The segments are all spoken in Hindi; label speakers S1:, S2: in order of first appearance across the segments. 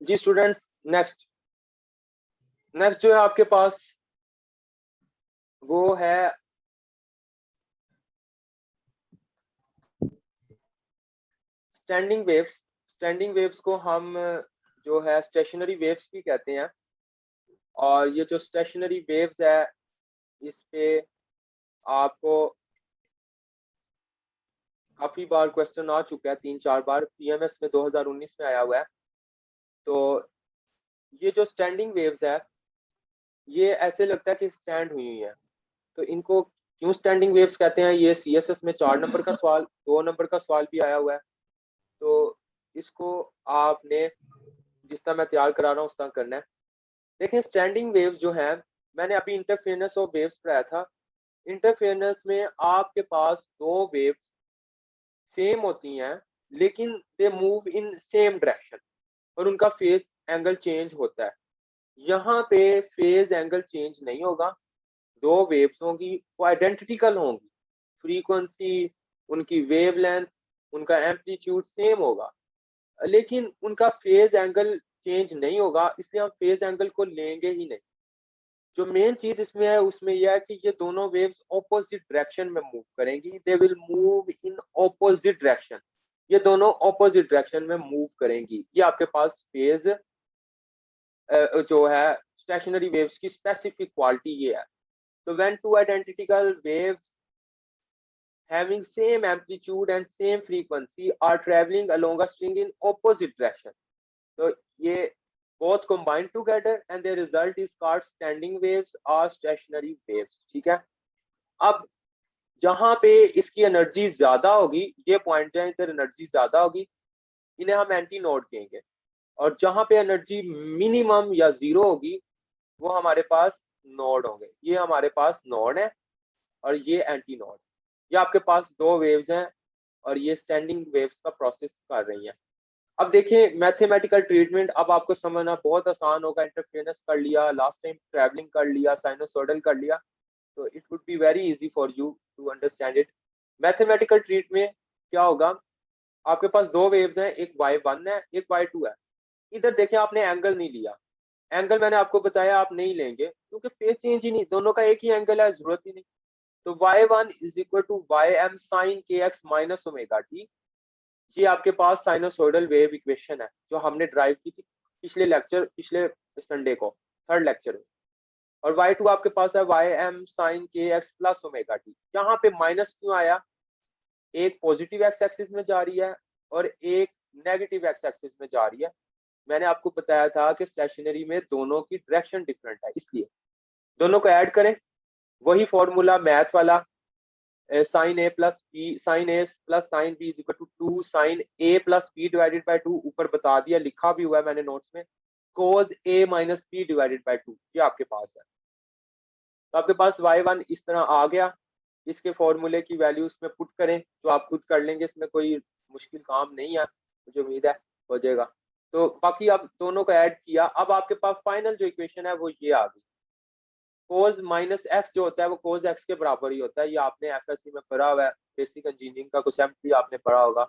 S1: जी स्टूडेंट्स, नेक्स्ट जो है आपके पास वो है स्टैंडिंग वेव्स। स्टैंडिंग वेव्स को हम जो है स्टेशनरी वेव्स भी कहते हैं। और ये जो स्टेशनरी वेव्स है, इस पे आपको काफी बार क्वेश्चन आ चुका है, 3-4 बार पीएमएस में 2019 में आया हुआ है। तो ये जो स्टैंडिंग वेव्स है, ये ऐसे लगता है कि स्टैंड हुई हुई है। तो इनको क्यों स्टैंडिंग वेव्स कहते हैं, ये सीएसएस में 4 नंबर का सवाल, 2 नंबर का सवाल भी आया हुआ है। तो इसको आपने जिस तरह मैं तैयार करा रहा हूँ उस तरह करना है। देखिए स्टैंडिंग वेव्स जो है, मैंने अभी इंटरफेरेंस ऑफ वेव्स पढ़ाया था। इंटरफेरेंस में आपके पास दो वेव्स सेम होती हैं, लेकिन they move in same direction और उनका फेज एंगल चेंज होता है। यहाँ पे फेज एंगल चेंज नहीं होगा, दो वेव्स होंगी वो आइडेंटिकल होंगी, फ्रीक्वेंसी, उनकी वेवलेंथ, उनका एम्पलीट्यूड सेम होगा, लेकिन उनका फेज एंगल चेंज नहीं होगा, इसलिए हम फेज एंगल को लेंगे ही नहीं। जो मेन चीज इसमें है उसमें यह है कि ये दोनों वेव्स ऑपोजिट डायरेक्शन में मूव करेंगी, they will move in opposite direction. ये दोनों ऑपोजिट डायरेक्शन में मूव करेंगी। ये आपके पास फेज जो है स्टेशनरी वेव्स की स्पेसिफिक क्वालिटी ये है। तो when two identical waves having same amplitude and same frequency are traveling along a string in opposite direction, तो ये both combined together and the result is called standing waves or stationary waves। ठीक है। अब जहां पे इसकी एनर्जी ज्यादा होगी, ये पॉइंट है इधर एनर्जी ज्यादा होगी, इन्हें हम एंटी नोड कहेंगे। और जहां पे एनर्जी मिनिमम या जीरो होगी, वो हमारे पास नोड होंगे। ये हमारे पास नोड है और ये एंटी नोड। ये आपके पास दो वेव्स हैं और ये स्टैंडिंग वेव्स का प्रोसेस कर रही हैं। अब देखिए मैथमेटिकल ट्रीटमेंट अब आपको समझना बहुत आसान होगा। इंटरफेरेंस कर लिया, लास्ट टाइम ट्रैवलिंग कर लिया, साइनसोइडल कर लिया, तो it would be very easy for you to understand it. Mathematical treat में क्या होगा, आपके पास दो वेव्स हैं, एक y1 है, एक y2 है। इधर देखिए आपने एंगल नहीं लिया, एंगल मैंने आपको बताया आप नहीं लेंगे क्योंकि फेज चेंज ही नहीं, दोनों का एक ही एंगल है, जरूरत ही नहीं। तो y1 is equal to Y M sine के एक्स माइनस ओमेगा टी। ये आपके पास साइनोसोइडल वेव इक्वेशन है जो हमने ड्राइव की थी पिछले लेक्चर, पिछले संडे को, थर्ड लेक्चर में। और y2 आपके पास है वाई एम साइन के एक्स प्लस ओमेगा टी। यहाँ पे माइनस क्यों आया, एक पॉजिटिव एक्स एक्सिस में जा रही है और एक नेगेटिव एक्स एक्सिस में जा रही है। मैंने आपको बताया था कि स्टेशनरी में दोनों की डायरेक्शन डिफरेंट है, इसलिए दोनों को ऐड करें, वही फॉर्मूला मैथ वाला, sine A plus B, sine A plus sine B is equal to 2 sine A plus B divided by 2। ऊपर बता दिया, लिखा भी हुआ है मैंने नोट्स में, कोज ए माइनस बी डिवाइडेड बाय 2। ये आपके पास है। तो आपके पास y1 इस तरह आ गया। इसके फॉर्मूले की वैल्यू उसमें पुट करें, जो आप खुद कर लेंगे, इसमें कोई मुश्किल काम नहीं है, मुझे उम्मीद है हो जाएगा। तो बाकी आप दोनों को ऐड किया, अब आपके पास फाइनल जो इक्वेशन है वो ये आ गई। कोज माइनस एक्स जो होता है वो कोज एक्स के बराबर ही होता है। ये आपने एफएससी में पढ़ा हुआ है, बेसिक इंजीनियरिंग का कॉन्सेप्ट भी आपने पढ़ा होगा।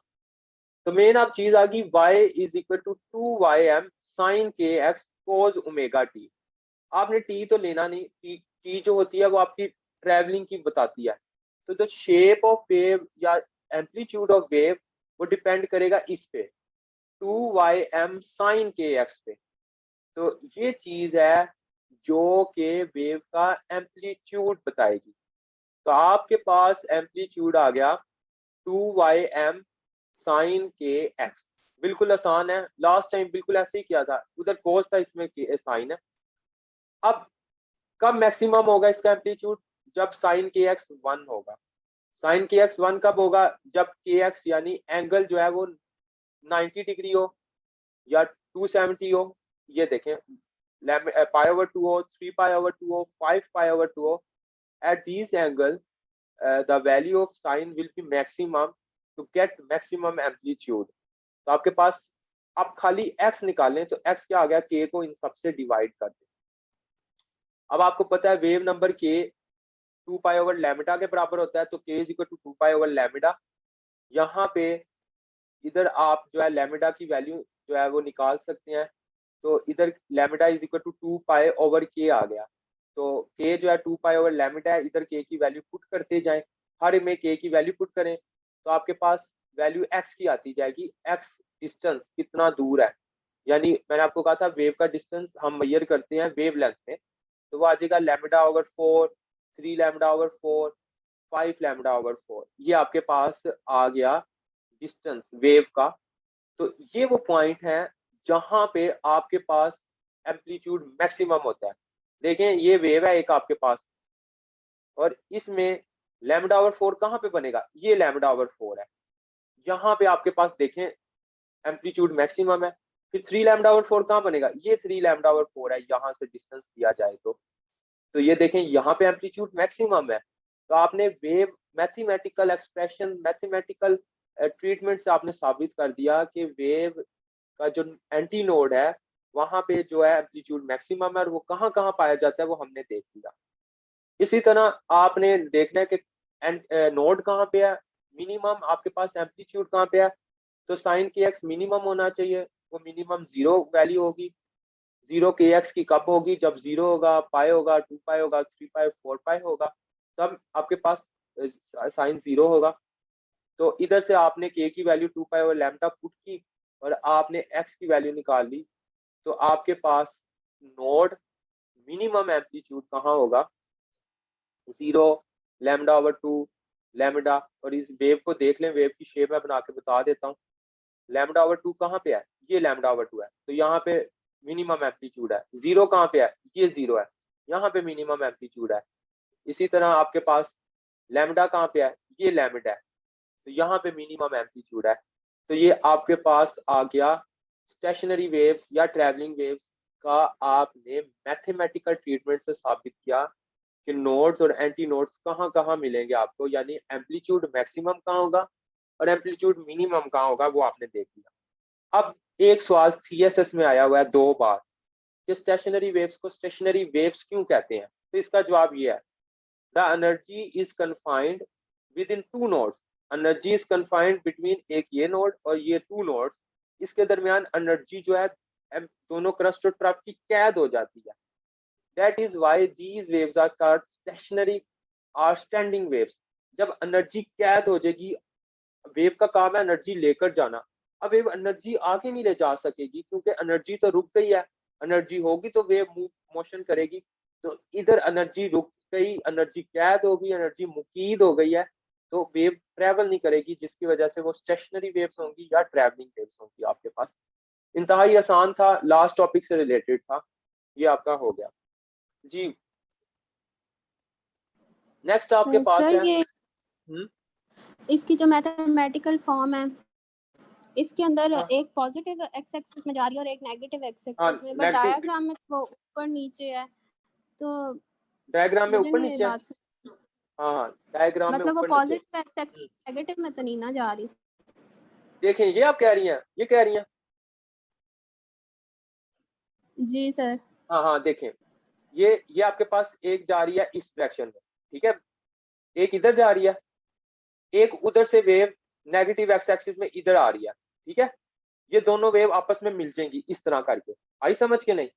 S1: तो मेन आप चीज आ गई, y is equal to 2 ym sine के एक्स कोज ओमेगा टी। आपने टी तो लेना नहीं, टी जो होती है वो आपकी ट्रेवलिंग की बताती है। तो जो शेप ऑफ वेव या एम्पलीट्यूड ऑफ वेव वो डिपेंड करेगा इस पे, 2 ym साइन के एक्स पे। तो ये चीज है जो के वेव का एम्पलीट्यूड बताएगी। तो आपके पास एम्पलीट्यूड आ गया 2 ym साइन के एक्स। बिल्कुल आसान है, लास्ट टाइम बिल्कुल ऐसे ही किया था, उधर कोस था, इसमें साइन है। अब कब मैक्सिमम होगा इसका एम्पलीट्यूड, जब साइन के एक्स 1 होगा। साइन के एक्स 1 कब होगा, जब के एक्स यानी एंगल जो है वो 90 डिग्री हो या 270 हो। ये देखें, पाई ओवर 2 हो, 3 पाई ओवर 2 हो, 5 पाई ओवर 2 हो, at these angle the value of sine will be maximum to get maximum amplitude। तो आपके पास आप खाली x निकालें तो x क्या आ गया, k को इन सबसे डिवाइड कर दें। अब आपको पता है wave number k 2 pi over lambda के बराबर होता है, तो k is equal to 2 pi over lambda. यहाँ पे इधर आप जो है लैम्डा की वैल्यू जो है वो निकाल सकते हैं। तो इधर lambda is equal to 2 pi over K आ गया। तो के जो है 2 पाई ओवर लैम्डा है, इधर के की वैल्यू पुट करते जाएं, हर में के की वैल्यू पुट करें तो आपके पास वैल्यू एक्स की आती जाएगी। एक्स डिस्टेंस कितना दूर है, यानी मैंने आपको कहा था वेव का डिस्टेंस हम मेजर करते हैं वेव लेंथ में, तो वो आ जाएगा λ/4, 3 λ/4, 5 λ/4। ये आपके पास आ गया डिस्टेंस वेव का। तो ये वो पॉइंट है जहां पे आपके पास एम्पलीट्यूड मैक्सिमम होता है। देखें ये वेव है एक आपके पास, और इसमें λ/4 कहाँ पे बनेगा, ये λ/4 है। यहाँ पे आपके पास देखें एम्पलीट्यूड मैक्सिमम है। फिर 3 λ/4 कहाँ बनेगा, ये 3 λ/4 है यहाँ से डिस्टेंस दिया जाए तो ये देखें यहाँ पे एम्पलीट्यूड मैक्सिमम है। तो आपने wave mathematical expression, mathematical treatment से आपने साबित कर दिया कि वेव का जो एंटी नोड है वहां पे जो है एम्पलीट्यूड मैक्सिमम है, और वो कहाँ कहाँ पाया जाता है वो हमने देख लिया। इसी तरह आपने देखना है कि नोड कहाँ पे है, मिनिमम आपके पास एम्पलीट्यूड कहाँ पे है। तो साइन के एक्स मिनिमम होना चाहिए, वो मिनिमम 0 वैल्यू होगी। 0 के एक्स की कब होगी, जब 0 होगा, पाई होगा, 2 पाई होगा, 3 पाई, 4 पाई होगा, तब आपके पास साइन 0 होगा। तो इधर से आपने के की वैल्यू 2 पाई और लैम्डा पुट की और आपने एक्स की वैल्यू निकाल ली, तो आपके पास नोड मिनिमम एम्पलीट्यूड कहाँ होगा, 0, λ/2, लैम्डा। और इस वेव को देख लें, वेव की शेप मैं बना के बता देता हूँ। λ/2 कहाँ पे है, ये λ/2 है, तो यहाँ पे मिनिमम एम्पलीट्यूड है। 0 कहाँ पे है, ये 0 है, यहाँ पे मिनिमम एम्पलीट्यूड है। इसी तरह आपके पास लैम्डा कहाँ पे है, ये लैम्डा है, तो यहाँ पे मिनिमम एम्पलीट्यूड है। तो ये आपके पास आ गया स्टेशनरी वेव्स या ट्रैवलिंग वेव्स का आपने मैथमेटिकल ट्रीटमेंट से साबित किया कि नोड्स और एंटी नोड्स कहाँ कहाँ मिलेंगे आपको, यानी एम्पलीट्यूड मैक्सिमम कहाँ होगा और एम्पलीट्यूड मिनिमम कहाँ होगा, वो आपने देख लिया। अब एक सवाल सीएसएस में आया हुआ है 2 बार कि स्टेशनरी वेव्स को स्टेशनरी वेव्स क्यों कहते हैं। तो इसका जवाब ये है, the energy is confined with in 2 nodes. Energy is confined between एक ये नोड और ये 2 नोड्स, इसके दरमियान एनर्जी जो है दोनों क्रस्ट और ट्रफ की कैद हो जाती है। That is why these waves are called stationary or standing waves. जब एनर्जी कैद हो जाएगी, वेव का काम है एनर्जी लेकर जाना, अब वेव एनर्जी आगे नहीं ले जा सकेगी क्योंकि एनर्जी तो रुक गई है। एनर्जी होगी तो वेव मूव मोशन करेगी, तो इधर एनर्जी रुक गई, एनर्जी कैद होगी, एनर्जी मुकीद हो गई है, तो वेव ट्रेवल नहीं करेगी, जिसकी वजह से वो स्टेशनरी वेव्स होंगी या ट्रैवलिंग वेव्स होंगी आपके पास। इंतहाई आसान था, लास्ट टॉपिक से रिलेटेड था, ये आपका हो गया जी। नेक्स्ट आपके पास
S2: सर
S1: है
S2: ये इसकी जो मैथमेटिकल फॉर्म है, इसके अंदर एक पॉजिटिव एक्स एक्सिस में जा रही है और एक नेगेटिव एक्स एक्सिस में, बट डायग्राम में वो ऊपर नीचे है, तो
S1: डायग्राम में
S2: मुझे
S1: ऊपर
S2: नहीं
S1: नीचे है।
S2: बात
S1: हाँ डायग्राम में
S2: मतलब वो
S1: ऊपर नीचे।
S2: पॉजिटिव एक्स एक्सिस नेगेटिव में तो नहीं ना जा रही।
S1: देखें ये आप कह रही हैं, ये कह रही हैं।
S2: जी सर।
S1: हाँ हाँ देखें, ये आपके पास एक जा रही है इस डायरेक्शन में, ठीक है, एक इधर जा रही है, एक उधर से वेव नेगेटिव एक्स एक्सिस में इधर आ रही है, ठीक है। ये दोनों वेव आपस में मिल जाएंगी इस तरह करके, आई समझ के नहीं।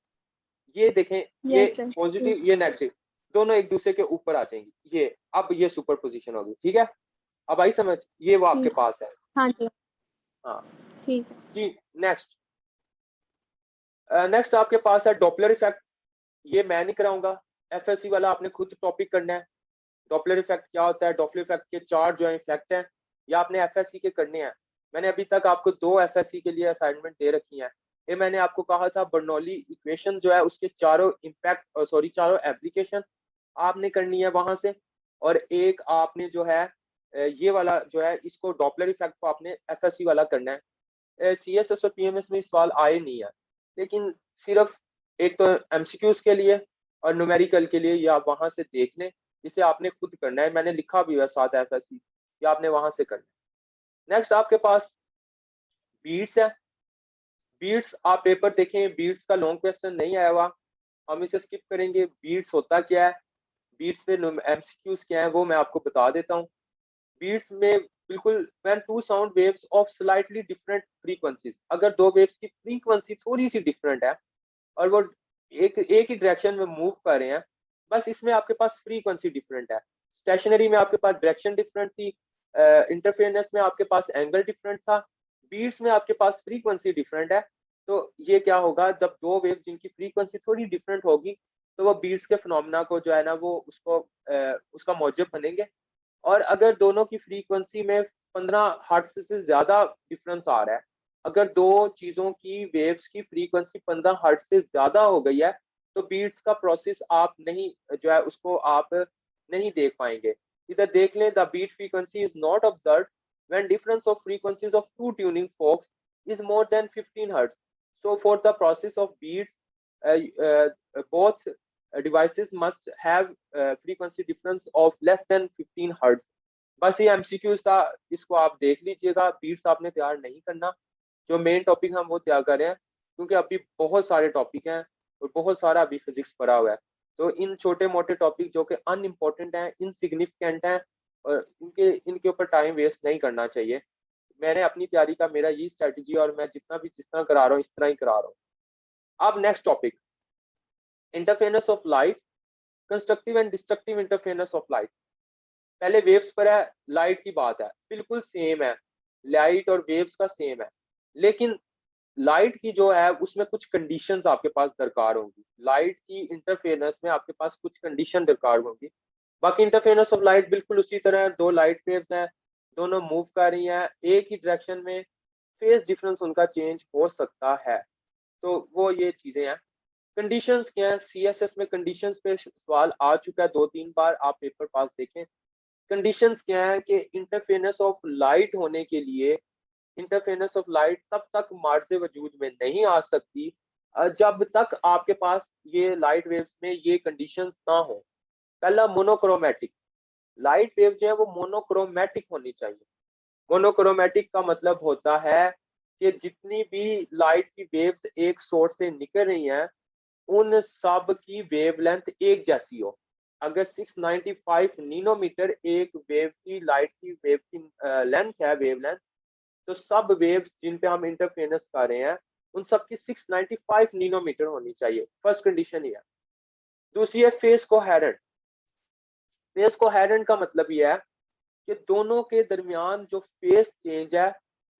S1: ये देखें, ये
S2: यस सर।
S1: पॉजिटिव ये नेगेटिव दोनों एक दूसरे के ऊपर आ जाएंगी, ये अब ये सुपर पोजिशन होगी, ठीक है। अब आई समझ, ये वो आपके पास है।
S2: हाँ जी
S1: हाँ
S2: ठीक है
S1: जी। नेक्स्ट नेक्स्ट आपके पास है डॉपलर इफेक्ट। ये मैं नहीं कराऊंगा, एफएससी वाला आपने खुद टॉपिक करना है। डॉपलर इफेक्ट क्या होता है, डॉपलर इफेक्ट के 4 जो है इफेक्ट हैं, या आपने एफएससी के करने हैं। मैंने अभी तक आपको 2 एफएससी के लिए असाइनमेंट दे रखी हैं। ये मैंने आपको कहा था बर्नौली इक्वेशन जो है उसके चारों इम्पैक्ट सॉरी चारों एप्लीकेशन आपने करनी है वहां से, और एक आपने जो है ये वाला जो है इसको डॉपलर इफेक्ट को आपने एफएससी वाला करना है। सीएसएस और पीएमएस में इस सवाल आए नहीं है, लेकिन सिर्फ एक तो एमसीक्यूज के लिए और न्यूमेरिकल के लिए ये आप वहां से देख लें, इसे आपने खुद करना है, मैंने लिखा भी है साथ एफएससी, ये आपने वहां से करना है। नेक्स्ट आपके पास बीट्स है। बीट्स आप पेपर देखें, बीट्स का लॉन्ग क्वेश्चन नहीं आया हुआ, हम इसे स्किप करेंगे। बीट्स होता क्या है, बीट्स में एमसीक्यूज क्या है वो मैं आपको बता देता हूँ। बीट्स में बिल्कुल when two sound waves of slightly different frequencies, अगर दो वेव्स की फ्रीक्वेंसी थोड़ी सी डिफरेंट है और वो एक ही डायरेक्शन में मूव कर रहे हैं, बस इसमें आपके पास फ्रीक्वेंसी डिफरेंट है। स्टेशनरी में आपके पास डायरेक्शन डिफरेंट थी, इंटरफेरेंस में आपके पास एंगल डिफरेंट था, बीट्स में आपके पास फ्रीक्वेंसी डिफरेंट है। तो ये क्या होगा, जब दो वेव जिनकी फ्रीक्वेंसी थोड़ी डिफरेंट होगी तो वो बीट्स के फिनोमेना को जो है ना वो उसको उसका मौजब बनेंगे। और अगर दोनों की फ्रीक्वेंसी में 15 हर्ट्ज से ज्यादा डिफरेंस आ रहा है, अगर दो चीजों की वेव्स की फ्रीक्वेंसी 15 हर्ट्ज से ज्यादा हो गई है, तो बीट्स का प्रोसेस आप नहीं जो है उसको आप नहीं देख पाएंगे। इधर देख लें, the beat frequency is not observed when difference of frequencies of two tuning forks is more than 15 hertz. So for the process of beats both devices must have frequency difference of less than 15 hertz। बस ये एमसीक्यूज था, इसको आप देख लीजिएगा, बीट्स आपने तैयार नहीं करना। जो मेन टॉपिक हम वो तैयार कर रहे हैं, क्योंकि अभी बहुत सारे टॉपिक हैं और बहुत सारा अभी फिजिक्स पढ़ा हुआ है। तो इन छोटे मोटे टॉपिक जो कि अनइम्पोर्टेंट हैं, इनसिग्निफिकेंट हैं, और इनके ऊपर टाइम वेस्ट नहीं करना चाहिए। मैंने अपनी तैयारी का मेरा ये स्ट्रेटजी, और मैं जिस तरह करा रहा हूँ इस तरह ही करा रहा हूँ। अब next topic, interference of light, constructive and destructive interference of light. पहले वेव्स पर है, लाइट की बात है, बिल्कुल सेम है, लाइट और वेव्स का सेम है, लेकिन लाइट की जो है उसमें कुछ कंडीशंस आपके पास दरकार होंगी। लाइट की इंटरफेरेंस में आपके पास कुछ कंडीशन दरकार होंगी। बाकी इंटरफेरेंस ऑफ लाइट बिल्कुल उसी तरह है, दो लाइट वेव्स हैं, दोनों मूव कर रही हैं एक ही डायरेक्शन में, फेज डिफरेंस उनका चेंज हो सकता है। तो वो ये चीजें हैं। कंडीशंस क्या है, सीएसएस में कंडीशंस पे सवाल आ चुका है 2-3 बार, आप पेपर पास देखें। कंडीशंस क्या है कि इंटरफेरेंस ऑफ लाइट होने के लिए, इंटरफेरेंस ऑफ लाइट तब तक मार्ज वजूद में नहीं आ सकती जब तक आपके पास ये लाइट वेव्स में ये कंडीशंस ना हो। पहला, मोनोक्रोमेटिक। लाइट वेव जो है वो मोनोक्रोमेटिक होनी चाहिए। मोनोक्रोमेटिक का मतलब होता है कि जितनी भी लाइट की वेव्स एक सोर्स से निकल रही हैं, उन सब की वेवलेंथ एक जैसी हो। अगर 695 नैनोमीटर एक वेव की, लाइट की वेव की लेंथ है, वेवलेंथ, तो सब वेव्स जिन पे हम इंटरफेरेंस कर रहे हैं उन सब की 695 नैनोमीटर होनी चाहिए। फर्स्ट कंडीशन ये है। दूसरी है फेज कोहेरेंट। फेज कोहेरेंट का मतलब ये है कि दोनों के दरमियान जो फेज चेंज है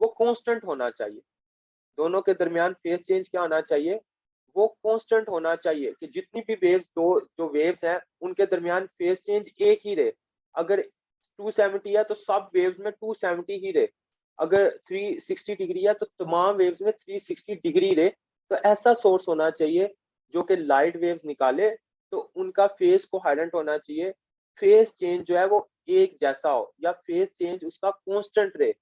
S1: वो कांस्टेंट होना चाहिए। दोनों के दरमियान फेज चेंज क्या होना चाहिए, वो कांस्टेंट होना चाहिए, कि जितनी भी वेव्स, दो जो वेव्स हैं उनके दरमियान फेज चेंज एक ही रहे। अगर 270 है तो सब वेव्स में 270 ही रहे। अगर 360 डिग्री है तो तमाम वेव्स में 360 डिग्री रहे। तो ऐसा सोर्स होना चाहिए जो कि लाइट वेव्स निकाले, तो उनका फेज कोहेरेंट होना चाहिए। फेज चेंज जो है वो एक जैसा हो, या फेज चेंज उसका कांस्टेंट रहे।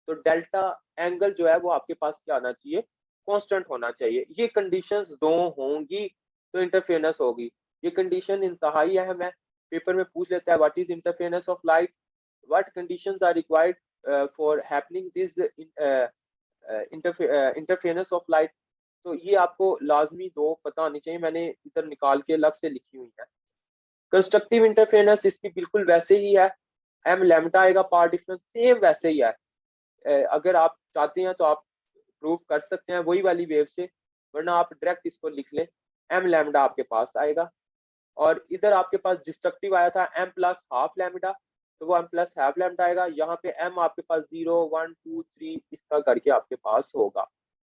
S1: तो डेल्टा एंगल जो है वो आपके पास क्या आना चाहिए, कांस्टेंट होना चाहिए। ये कंडीशंस दो होंगी तो इंटरफेरेंस होगी। ये कंडीशन इंतहाई अहम है, पेपर में पूछ लेता है what is interference of light, what conditions are required for happening this interference of light. तो ये आपको लाजमी दो पता होनी चाहिए, मैंने इधर निकाल के अलग से लिखी हुई है। कंस्ट्रक्टिव इंटरफेरेंस इसकी बिल्कुल वैसे ही है, एम लैम्डा आएगा, पार्ट डिफरेंस सेम वैसे ही है। अगर आप चाहते हैं तो आप प्रूव कर सकते हैं वही वाली वेव से, वरना आप डायरेक्ट इसको लिख लें, एम लैम्डा आपके पास आएगा। और इधर आपके पास डिस्ट्रक्टिव आया था एम प्लस हाफ लैम्डा, तो वो एम प्लस हाफ लैम्डा आएगा। यहाँ पे एम आपके पास 0 1 2 3 इस तरह करके आपके पास होगा।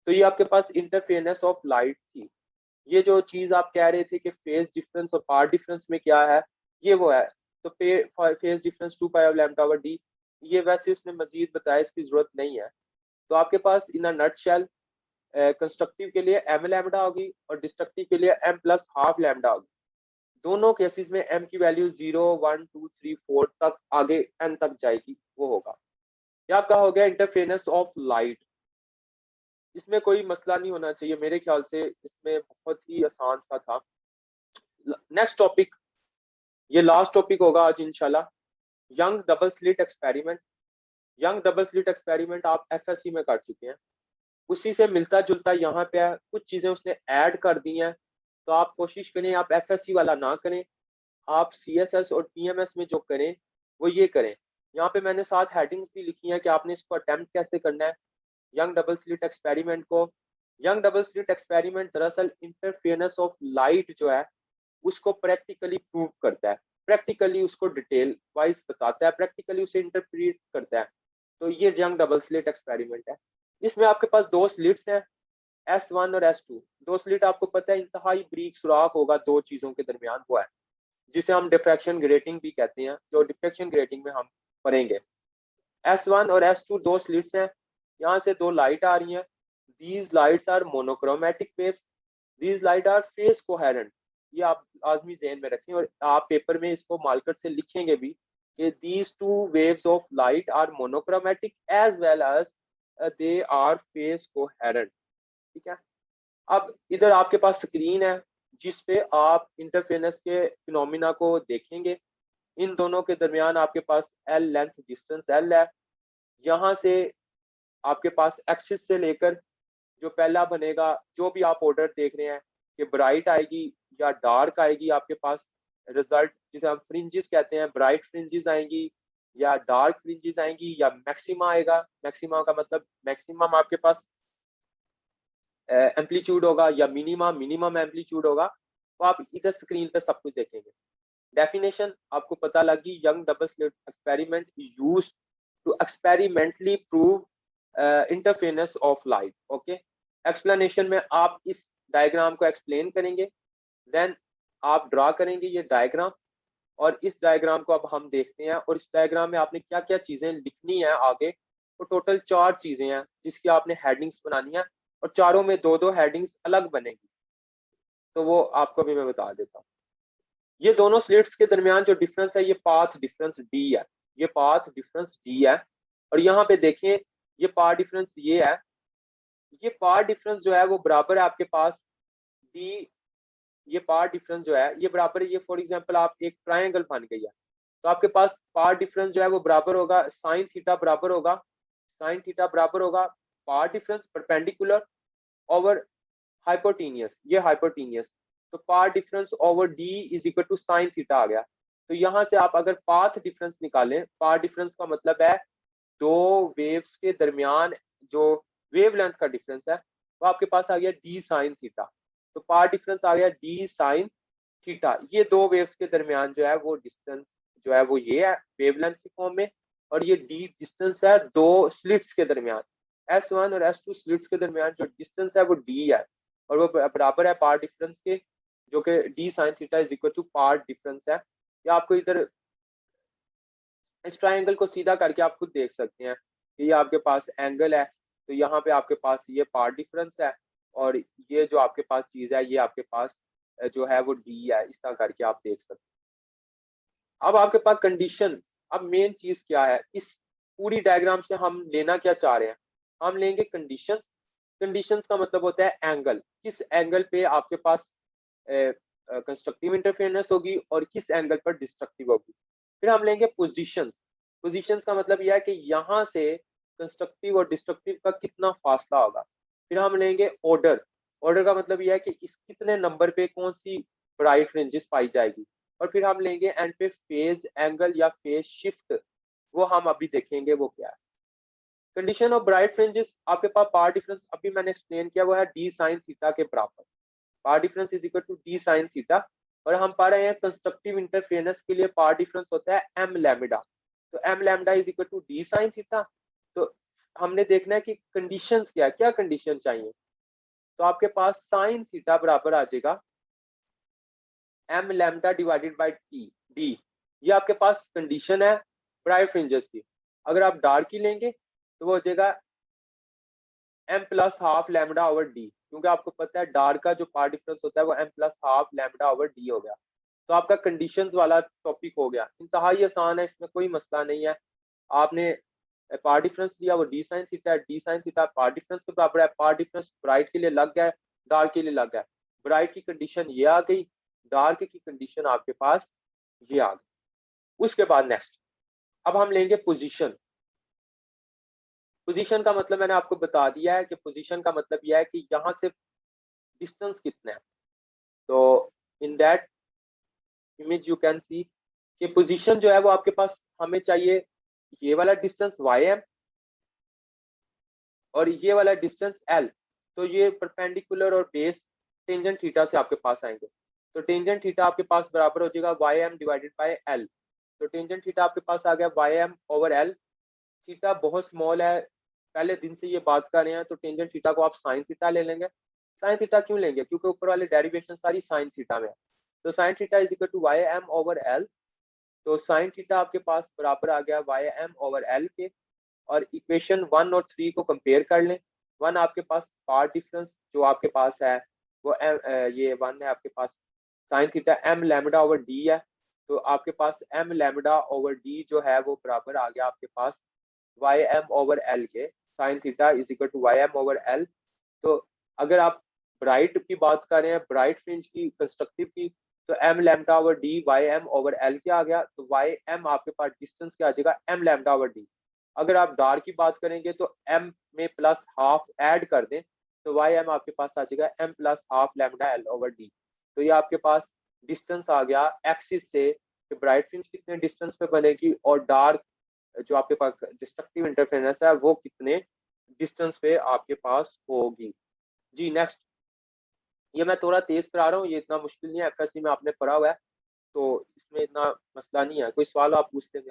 S1: तो ये आपके पास इंटरफेरेंस ऑफ लाइट थी। ये जो चीज आप कह रहे थे कि फेज डिफरेंस और पार्ट डिफरेंस में क्या है, ये वो है। तो फेज डिफरेंस 2 पाई लैम्डा ओवर डी, ये वैसे इसने मजीद बताया, इसकी जरूरत नहीं है। तो आपके पास इन अ नट शेल कंस्ट्रक्टिव के लिए एम लैम्डा होगी और डिस्ट्रक्टिव के लिए एम प्लस हाफ लैम्डा होगी। दोनों केसेस में एम की वैल्यू 0 1 2 3 4 तक आगे एन तक जाएगी, वो होगा। ये आपका हो गया इंटरफेरेंस ऑफ लाइट। इसमें कोई मसला नहीं होना चाहिए मेरे ख्याल से, इसमें बहुत ही आसान सा था। नेक्स्ट टॉपिक, ये लास्ट टॉपिक होगा आज इंशाल्लाह, young double slit experiment. Young double slit experiment आप एफएससी में कर चुके हैं, उसी से मिलता जुलता यहाँ पे है, कुछ चीजें उसने ऐड कर दी हैं। तो आप कोशिश करें आप एफएससी वाला ना करें, आप सीएसएस और पीएमएस में जो करें वो ये करें यहाँ पे मैंने साथ हेडिंग्स भी लिखी हैं कि आपने इसको अटेम्प्ट कैसे करना है। यंग डबल स्लिट एक्सपेरिमेंट को, यंग डबल स्लिट एक्सपेरिमेंट दरअसल इंटरफेरेंस ऑफ लाइट जो है उसको प्रैक्टिकली प्रूव करता है, प्रैक्टिकली उसको डिटेल वाइज बताता है, प्रैक्टिकली उसे इंटरप्रेट करता है। तो ये यंग डबल स्लिट एक्सपेरिमेंट है। इसमें आपके पास दो स्लिट्स हैं, S1 और S2। दो स्लिट आपको पता है इंतहाई ब्रीक सुराख होगा दो चीजों के दरमियान, वो है जिसे हम डिफ्रैक्शन ग्रेटिंग भी कहते हैं, जो डिफ्रैक्शन ग्रेटिंग में हम पढ़ेंगे। S1 और S2 दो स्लिट्स हैं, यहाँ से दो लाइट आ रही हैं। These lights are monochromatic waves, these light are phase coherent. ये आप लाजमी ज़हन में रखें और आप पेपर में इसको मार्कर से लिखेंगे भी कि these two waves of light are monochromatic as well as they are phase coherent. ठीक है। अब इधर आपके पास स्क्रीन है जिस पे आप इंटरफेरेंस के फिनोमिना को देखेंगे। इन दोनों के दरमियान आपके पास एल लेंथ डिस्टेंस एल है। यहाँ से आपके पास एक्सिस से लेकर जो पहला बनेगा, जो भी आप ऑर्डर देख रहे हैं कि ब्राइट आएगी या डार्क आएगी, आपके पास रिजल्ट जिसे हम फ्रिंजेस कहते हैं, ब्राइट फ्रिंजेस आएंगी या डार्क फ्रिंजेस आएंगी या मैक्सिमा आएगा। मैक्सिमा का मतलब मैक्सिमम आपके पास एम्पलीट्यूड होगा या मिनिमम एम्पलीट्यूड होगा। तो आप इधर स्क्रीन पे सब कुछ देखेंगे। डेफिनेशन आपको पता लगी, Young double slit experiment used to experimentally prove interference of light. Okay, explanation में आप इस डायग्राम को एक्सप्लेन करेंगे, देन आप ड्रा करेंगे ये डायग्राम, और इस डायग्राम को अब हम देखते हैं। और इस डायग्राम में आपने क्या क्या चीजें लिखनी है आगे, तो टोटल 4 चीजें हैं जिसकी आपने हेडिंग्स बनानी है, और चारों में दो दो हेडिंग्स अलग बनेगी। तो वो आपको भी मैं बता देता हूँ। ये दोनों स्लिट्स के दरमियान जो डिफरेंस है, ये पाथ डिफरेंस डी है, ये पाथ डिफरेंस डी है। और यहाँ पे देखिए ये पाथ डिफरेंस ये है, ये पाथ डिफरेंस जो है वो बराबर है आपके पास डी, ये पाथ डिफरेंस जो है ये बराबर है, ये फॉर एग्जांपल आप एक ट्रायंगल बन गई है, तो आपके पास पाथ डिफरेंस जो है वो बराबर होगा साइन थीटा, बराबर होगा साइन थीटा, बराबर होगा path difference perpendicular over hypotenuse, ये हाइपोटेनियस। तो path difference over D is equal to sine theta आ गया। तो यहाँ से आप अगर पाथ डिफरेंस निकालें, पाथ डिफरेंस का मतलब है दो वेव्स के दरमियान जो वेव लेंथ का डिफरेंस है, वो आपके पास आ गया डी साइन थीटा। तो पाथ डिफरेंस आ गया डी साइन थीटा। ये दो वेव्स के दरमियान जो है वो डिस्टेंस जो है वो ये है वेवलेंथ की फॉर्म में, और ये डी डिस्टेंस है दो स्लिट्स के दरमियान। S1 और S2 स्लिट्स के दरमियान जो डिस्टेंस है वो डी है, और वो बराबर है पार्ट डिफरेंस के, जो कि D sine theta is equal to path difference है। या आपको इधर इस ट्राइंगल को सीधा करके आप खुद देख सकते हैं कि ये आपके पास एंगल है, तो यहाँ पे आपके पास ये पार्ट डिफरेंस है, और ये जो आपके पास चीज है ये आपके पास जो है वो डी है। इस तरह करके आप देख सकते हैं। अब आपके पास कंडीशन, अब मेन चीज क्या है इस पूरी डायग्राम से हम लेना क्या चाह रहे हैं, हम लेंगे कंडीशंस। कंडीशंस का मतलब होता है एंगल, किस एंगल पे आपके पास कंस्ट्रक्टिव इंटरफेरेंस होगी और किस एंगल पर डिस्ट्रक्टिव होगी। फिर हम लेंगे पोजीशंस। पोजीशंस का मतलब यह है कि यहाँ से कंस्ट्रक्टिव और डिस्ट्रक्टिव का कितना फासला होगा। फिर हम लेंगे ऑर्डर। ऑर्डर का मतलब यह है कि इस कितने नंबर पे कौन सी ब्राइट फ्रिंजेस पाई जाएगी। और फिर हम लेंगे एंड पे फेज एंगल या फेज शिफ्ट, वो हम अभी देखेंगे वो क्या है। कंडीशन ऑफ ब्राइट फ्रिंजेस, आपके पास पावर डिफरेंस अभी मैंने एक्सप्लेन किया वो है डी साइन थीटा के बराबर, power difference is equal to D sine theta. और हम पा रहे हैं कंस्ट्रक्टिव इंटरफेरेंस के लिए पावर डिफरेंस होता है एम लैम्डा, तो M lambda is equal to D sine theta. तो हमने देखना है कि कंडीशंस क्या क्या कंडीशन चाहिए। तो आपके पास साइन थीटा बराबर आ जाएगा M lambda divided by T D, ये आपके पास कंडीशन है ब्राइट फ्रिंजेस की। अगर आप डार्क की लेंगे तो वो हो जाएगा M plus half lambda over D, क्योंकि आपको पता है डार्क का जो पार्ट डिफरेंस होता है वो M plus half lambda over D हो गया। तो आपका कंडीशंस वाला टॉपिक हो गया, इंतहाई आसान है, इसमें कोई मसला नहीं है। आपने पार्ट डिफरेंस लिया वो डी साइन थीटा है, D sine theta path difference के बराबर है। पार्ट डिफरेंस ब्राइट के लिए लग गया, डार्क के लिए लग गया। ब्राइट की कंडीशन ये आ गई, डार्क की कंडीशन आपके पास ये आ गई। उसके बाद नेक्स्ट अब हम लेंगे पोजीशन। पोजीशन का मतलब मैंने आपको बता दिया है कि पोजीशन का मतलब यह है कि यहाँ से डिस्टेंस कितना है। तो in that image you can see कि पोजीशन जो है वो आपके पास हमें चाहिए ये वाला डिस्टेंस ym और ये वाला डिस्टेंस l, तो ये परपेंडिकुलर और बेस टेंजेंट थीटा से आपके पास आएंगे। तो टेंजेंट थीटा आपके पास बराबर हो जाएगा ym डिवाइडेड बाय l। तो टेंजेंट थीटा आपके पास आ गया ym ओवर l। थीटा बहुत स्मॉल है, पहले दिन से ये बात कर रहे हैं, तो टेंजेंट थीटा को आप साइन थीटा ले लेंगे। साइन थीटा क्यों लेंगे? क्योंकि ऊपर वाले डेरिवेशन सारी साइन थीटा में है। तो sine theta is equal to ym over l। तो साइन थीटा आपके पास बराबर आ गया ym ओवर l के। और इक्वेशन 1 और 3 को कंपेयर कर लें। 1 आपके पास पार्ट डिफरेंस जो आपके पास है वो ये 1 है आपके पास sine theta m lambda over d है। तो आपके पास m लैम्डा ओवर d जो है वो बराबर आ गया आपके पास ym ओवर l के। Sine theta is equal to ym over l। तो अगर आप ब्राइट की बात कर रहे हैं, ब्राइट फ्रिंज की, कंस्ट्रक्टिव की, तो m lambda over d ym over l क्या आ गया? तो ym आपके पास डिस्टेंस क्या आ जाएगा? m lambda over d। अगर आप डार्क की बात करेंगे तो m में प्लस हाफ ऐड कर दें तो ym आपके पास आ जाएगा m plus half lambda l over d। तो ये आपके पास डिस्टेंस आ गया एक्सिस से कि ब्राइट फ्रिंज कितने डिस्टेंस पे बनेगी और डार्क जो आपके पास डिस्ट्रक्टिव इंटरफेरेंस है वो कितने डिस्टेंस पे आपके पास होगी। जी नेक्स्ट, ये मैं थोड़ा तेज करा रहा हूँ, ये इतना मुश्किल नहीं है, एफएससी में आपने पढ़ा हुआ है तो इसमें इतना मसला नहीं है। कोई सवाल आप पूछ लेंगे?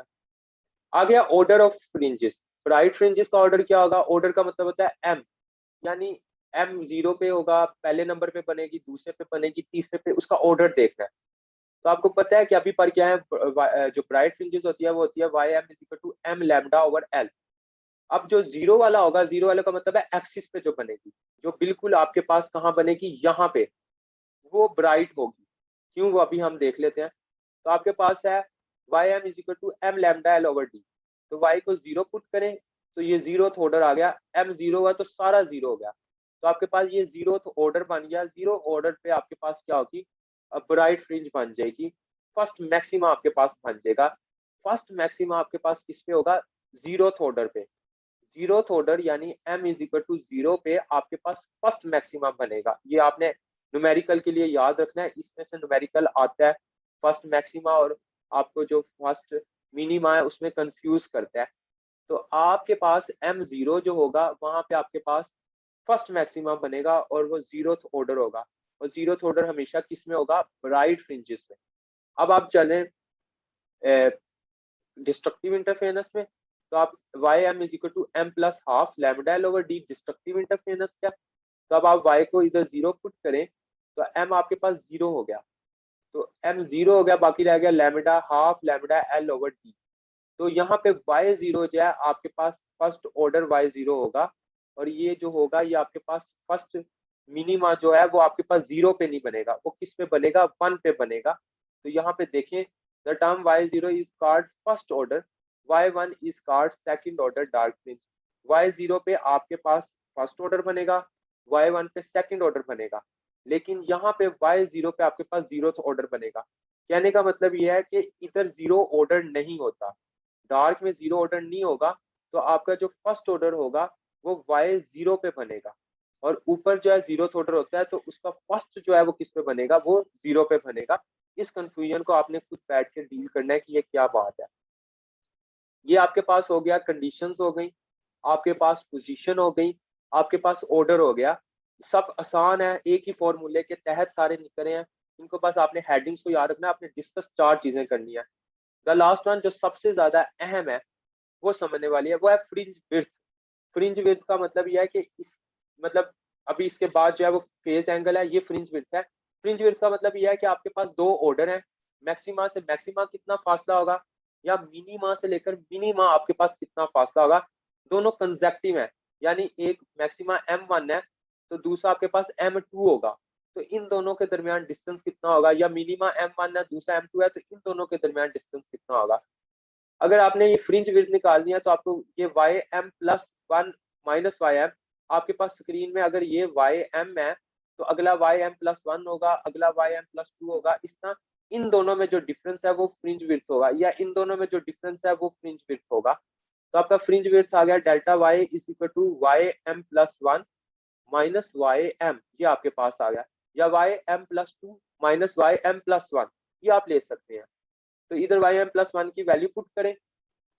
S1: आ गया order of fringes. Bright fringes का ऑर्डर क्या होगा? ऑर्डर का मतलब होता है एम, यानी एम 0 पे होगा, पहले नंबर पे बनेगी, दूसरे पे बनेगी, तीसरे पे, उसका ऑर्डर देखना है। तो आपको पता है कि अभी पर क्या है, जो ब्राइट फ्रिंजेस होती है वो होती है Y M is equal to M lambda over L. अब जो जीरो वाला होगा, जीरो वाले का मतलब है एक्सिस पे जो बनेगी, जो बिल्कुल आपके पास कहाँ बनेगी, यहाँ पे, वो ब्राइट होगी। क्यों, वो अभी हम देख लेते हैं। तो आपके पास है Y M is equal to M lambda L over D. तो वाई को जीरो पुट करें तो ये जीरो ऑर्डर आ गया, एम जीरो हुआ तो सारा जीरो हो गया। तो आपके पास ये जीरो ऑर्डर बन गया। जीरो ऑर्डर पे आपके पास क्या होगी? अब ब्राइट फ्रिंज बन जाएगी। फर्स्ट मैक्सिमा आपके पास बन जाएगा। फर्स्ट मैक्सिमा आपके पास किस पे होगा? जीरो ऑर्डर पे। जीरो ऑर्डर यानी m is equal to zero पे आपके पास फर्स्ट मैक्सिमम बनेगा। ये आपने न्यूमेरिकल के लिए याद रखना है, इसमें से न्यूमेरिकल आता है फर्स्ट मैक्सिमा और आपको जो फर्स्ट मिनिमा है उसमें कंफ्यूज करता है। तो आपके पास m जीरो जो होगा वहां पे आपके पास फर्स्ट मैक्सिमम बनेगा और वो जीरो ऑर्डर होगा। और जीरो ऑर्डर हमेशा किस में होगा? ब्राइट फ्रिंजेस में। अब आप चलें डिस्ट्रक्टिव इंटरफेरेंस में, तो आप Y M is equal to M plus half lambda L over D destructive interference क्या? तो अब आप वाई को इधर जीरो पुट करें तो एम आपके पास जीरो हो गया। तो एम जीरो हो गया, बाकी रह गया lambda half lambda L over D. तो यहाँ पे वाई जीरो जो है आपके पास फर्स्ट ऑर्डर वाई जीरो होगा। और ये जो होगा ये आपके पास फर्स्ट मिनिमा जो है वो आपके पास जीरो पे नहीं बनेगा, वो किस पे बनेगा? वन पे बनेगा। तो यहाँ पे देखें, the term y0 is called first order, y1 is called second order dark fringe। y0 पे आपके पास फर्स्ट ऑर्डर बनेगा, y1 पे सेकंड ऑर्डर बनेगा, लेकिन यहाँ पे y0 पे आपके पास जीरो ऑर्डर बनेगा। कहने का मतलब यह है कि इधर जीरो ऑर्डर नहीं होता, डार्क में जीरो ऑर्डर नहीं होगा। तो आपका जो फर्स्ट ऑर्डर होगा वो y0 पे बनेगा, और ऊपर जो है जीरो ऑर्डर होता है तो उसका फर्स्ट जो है वो किस पे बनेगा? वो जीरो पे बनेगा। इस कंफ्यूजन को आपने खुद बैठ के डील करना है कि ये क्या बात है। ये आपके पास हो गया, कंडीशंस हो गई, आपके पास पोजीशन हो गई, आपके पास ऑर्डर हो गया। सब आसान है, एक ही फॉर्मूले के तहत सारे निकले हैं। इनको बस आपने हेडिंग्स को याद रखना है, आपने डिस्कस चार चीजें करनी है। द लास्ट वन जो सबसे ज्यादा अहम है वो समझने वाली है, वो है फ्रिंज विड्थ। फ्रिंज विड्थ का मतलब यह है कि इस मतलब अभी इसके बाद जो है वो फेज एंगल है, ये फ्रिंज विड्थ है। फ्रिंज विड्थ का मतलब यह है कि आपके पास दो ऑर्डर है, मैक्सिमा से मैक्सिमा कितना फासला होगा या मिनिमा से लेकर मिनिमा आपके पास कितना फासला होगा। दोनों कंसेक्टिव है, यानी एक मैक्सिमा m1 है तो दूसरा आपके पास m2 होगा। तो इन दोनों के दरमियान डिस्टेंस कितना होगा? या मिनिमा m1 है दूसरा m2 है तो इन दोनों के दरमियान डिस्टेंस कितना होगा? अगर आपने ये फ्रिंज विड्थ निकालनी है तो आपको ये Y M plus one minus Y M, आपके पास स्क्रीन में अगर ये वाई एम है तो अगला वाई एम प्लस वन होगा, अगला वाई एम प्लस टू होगा। इस तरह इन दोनों में जो डिफरेंस है वो फ्रिंज विड्थ होगा, या इन दोनों में जो डिफरेंस है वो फ्रिंज विड्थ होगा। तो आपका फ्रिंज विड्थ आ गया delta Y is equal to Y M plus one minus Y M, ये आपके पास आ गया। या Y M plus two minus Y M plus one, ये आप ले सकते हैं। तो इधर वाई एम प्लस वन की वैल्यू पुट करें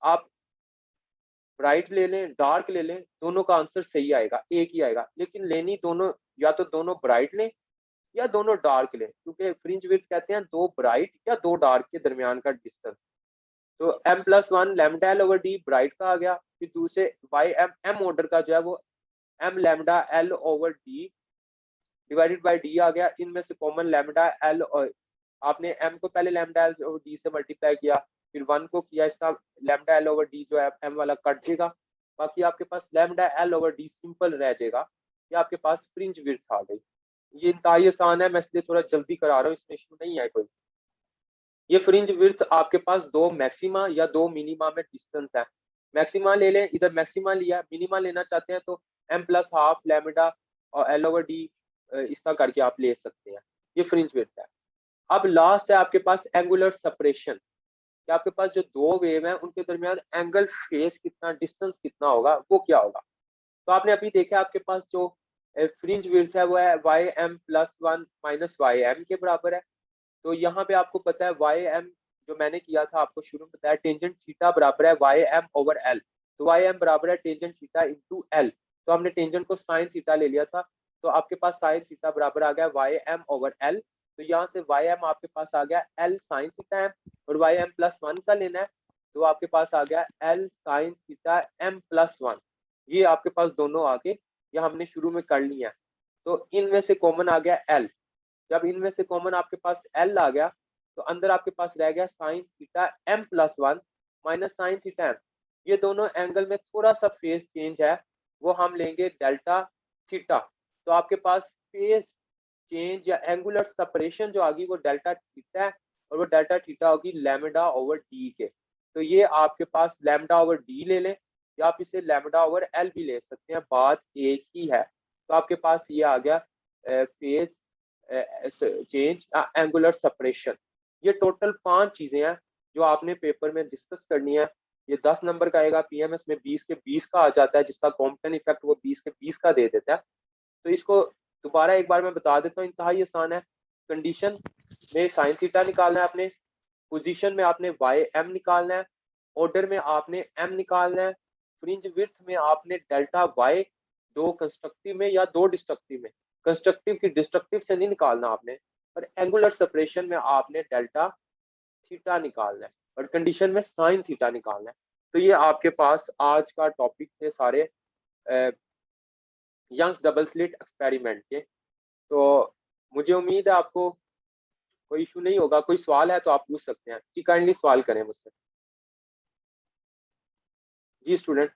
S1: आप, ब्राइट ले लें, डार्क ले लें, दोनों का आंसर सही आएगा, एक ही आएगा। लेकिन लेनी दोनों, या तो दोनों ब्राइट लें या दोनों डार्क लें, क्योंकि फ्रिंज विड्थ कहते हैं दो ब्राइट या दो डार्क के दरमियान का डिस्टेंस। तो m+1 lambda L over D bright का आ गया, फिर दूसरे वाई एम एम ऑर्डर का जो है वो m lambda L over D divided by D आ गया। इनमें से कॉमन लैम्डा एल, और आपने m को पहले लैम्डा एल ओवर डी से मल्टीप्लाई किया, फिर 1 को किया, इसका लैम्डा एल ओवर डी जो है m वाला कट जाएगा, बाकी आपके पास lambda L over D simple रह जाएगा। ये आपके पास फ्रिंज विड्थ आ गई। ये इंतहाई आसान है, मैं इसलिए थोड़ा जल्दी करा रहा हूँ, इसमें इशू नहीं है कोई। ये फ्रिंज विड्थ आपके पास दो मैक्सिमा या दो मिनिमा में डिस्टेंस है। मैक्सिमा ले लें, इधर मैक्सिमा लिया, मिनिमा लेना चाहते हैं तो m+½ लैम्डा और एल ओवर डी इसका करके आप ले सकते हैं। ये फ्रिंज विड्थ है। अब लास्ट है आपके पास एंगुलर सेपरेशन, कि आपके पास जो दो वेव हैं उनके दरमियान एंगल फेस कितना, डिस्टेंस कितना होगा, वो क्या होगा। तो आपने अभी देखा आपके पास जो फ्रिंज विड्थ है वो हैym+1 -ym के बराबर है। तो यहाँ पे आपको पता है ym जो मैंने किया था आपको शुरू में बताया, टेंजेंट थीटा बराबर है ym ओवर एल। तो ym बराबर है टेंजेंट थीटा इंटू एल। तो हमने टेंजेंट को साइन थीटा ले लिया था, तो आपके पास साइन थीटा बराबर आ गया ym ओवर एल। तो यहाँ से ym आपके पास आ गया l साइन थीटा m, और ym+1 का लेना है तो आपके पास आ गया l साइन थीटा m+1। ये आपके पास दोनों आगे, ये हमने शुरू में कर लिया है। तो इनमें से कॉमन आ गया l। जब इनमें से कॉमन आपके पास l आ गया तो अंदर आपके पास रह गया sine theta m+1 minus sign theta m। ये दोनों एंगल में थोड़ा सा फेज चेंज है, वो हम लेंगे डेल्टा थीटा। तो आपके पास फेज चेंज या एंगुलर सेपरेशन जो आ गई वो डेल्टा थीटा है, और वो डेल्टा थीटा होगी लैम्डा ओवर डी के। तो ये आपके पास लैम्डा ओवर डी ले लें, या आप इसे लैम्डा ओवर एल भी ले सकते हैं, बात एक ही है। तो आपके पास ये आ गया फेज चेंज, एंगुलर सेपरेशन। ये टोटल 5 चीजें हैं जो आपने पेपर में डिस्कस करनी है। ये 10 नंबर का आएगा, पीएमएस में 20 के 20 का आ जाता है, जिसका कॉम्पटन इफेक्ट वो 20 के 20 का दे देता है। तो इसको दोबारा एक बार मैं बता देता हूँ, इंतहाई आसान है। कंडीशन में साइन थीटा निकालना है आपने, पोजीशन में आपने वाई एम निकालना है, ऑर्डर में आपने एम निकालना है, फ्रिंज विड्थ में आपने डेल्टा वाई, दो कंस्ट्रक्टिव में या दो डिस्ट्रक्टिव में, कंस्ट्रक्टिव की डिस्ट्रक्टिव से नहीं निकालना आपने, और एंगुलर सेपरेशन में आपने डेल्टा थीटा निकालना है, और कंडीशन में साइन थीटा निकालना है। तो ये आपके पास आज का टॉपिक थे सारे यंग्स डबल स्लिट एक्सपेरिमेंट के। तो मुझे उम्मीद है आपको कोई इशू नहीं होगा। कोई सवाल है तो आप पूछ सकते हैं जी, काइंडली सवाल करें मुझसे। जी स्टूडेंट।